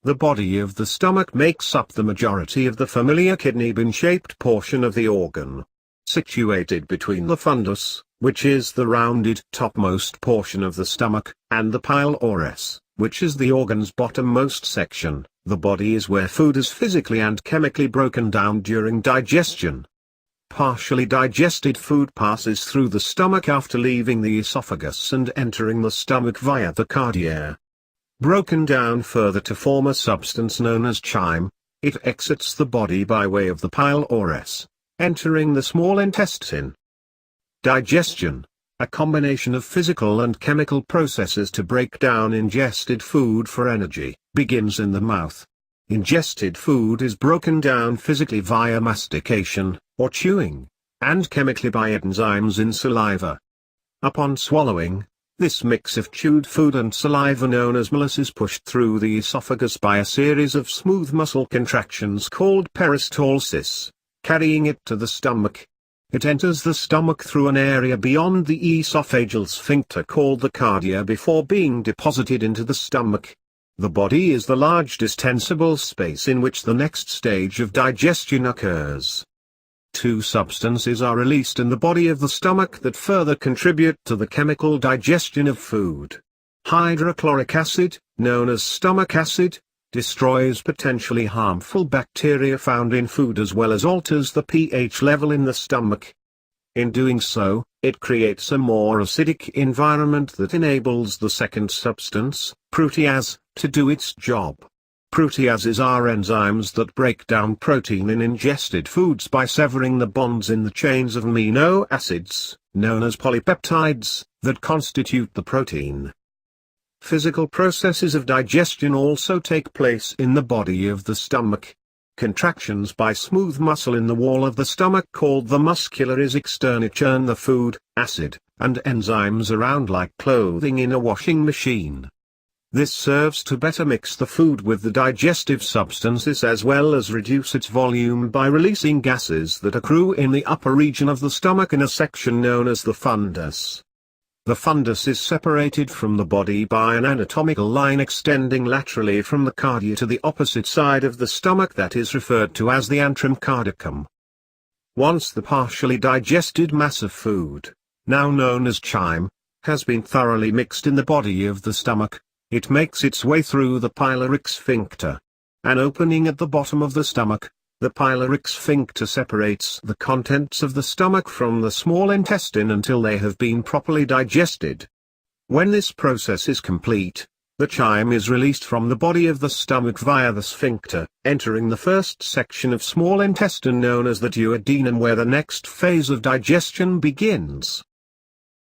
The body of the stomach makes up the majority of the familiar kidney bean-shaped portion of the organ. Situated between the fundus, which is the rounded topmost portion of the stomach, and the pylorus, which is the organ's bottommost section, the body is where food is physically and chemically broken down during digestion. Partially digested food passes through the stomach after leaving the esophagus and entering the stomach via the cardia. Broken down further to form a substance known as chyme, it exits the body by way of the pylorus, entering the small intestine. Digestion, a combination of physical and chemical processes to break down ingested food for energy, begins in the mouth. Ingested food is broken down physically via mastication, or chewing, and chemically by enzymes in saliva. Upon swallowing, this mix of chewed food and saliva known as mousse is pushed through the esophagus by a series of smooth muscle contractions called peristalsis, carrying it to the stomach. It enters the stomach through an area beyond the esophageal sphincter called the cardia before being deposited into the stomach. The body is the large distensible space in which the next stage of digestion occurs. Two substances are released in the body of the stomach that further contribute to the chemical digestion of food. Hydrochloric acid, known as stomach acid, destroys potentially harmful bacteria found in food as well as alters the pH level in the stomach. In doing so, it creates a more acidic environment that enables the second substance, protease, to do its job. Proteases are enzymes that break down protein in ingested foods by severing the bonds in the chains of amino acids, known as polypeptides, that constitute the protein. Physical processes of digestion also take place in the body of the stomach. Contractions by smooth muscle in the wall of the stomach called the muscularis externi churn the food, acid, and enzymes around like clothing in a washing machine. This serves to better mix the food with the digestive substances as well as reduce its volume by releasing gases that accrue in the upper region of the stomach in a section known as the fundus. The fundus is separated from the body by an anatomical line extending laterally from the cardia to the opposite side of the stomach that is referred to as the antrum cardicum. Once the partially digested mass of food, now known as chyme, has been thoroughly mixed in the body of the stomach, it makes its way through the pyloric sphincter. An opening at the bottom of the stomach, the pyloric sphincter separates the contents of the stomach from the small intestine until they have been properly digested. When this process is complete, the chyme is released from the body of the stomach via the sphincter, entering the first section of small intestine known as the duodenum where the next phase of digestion begins.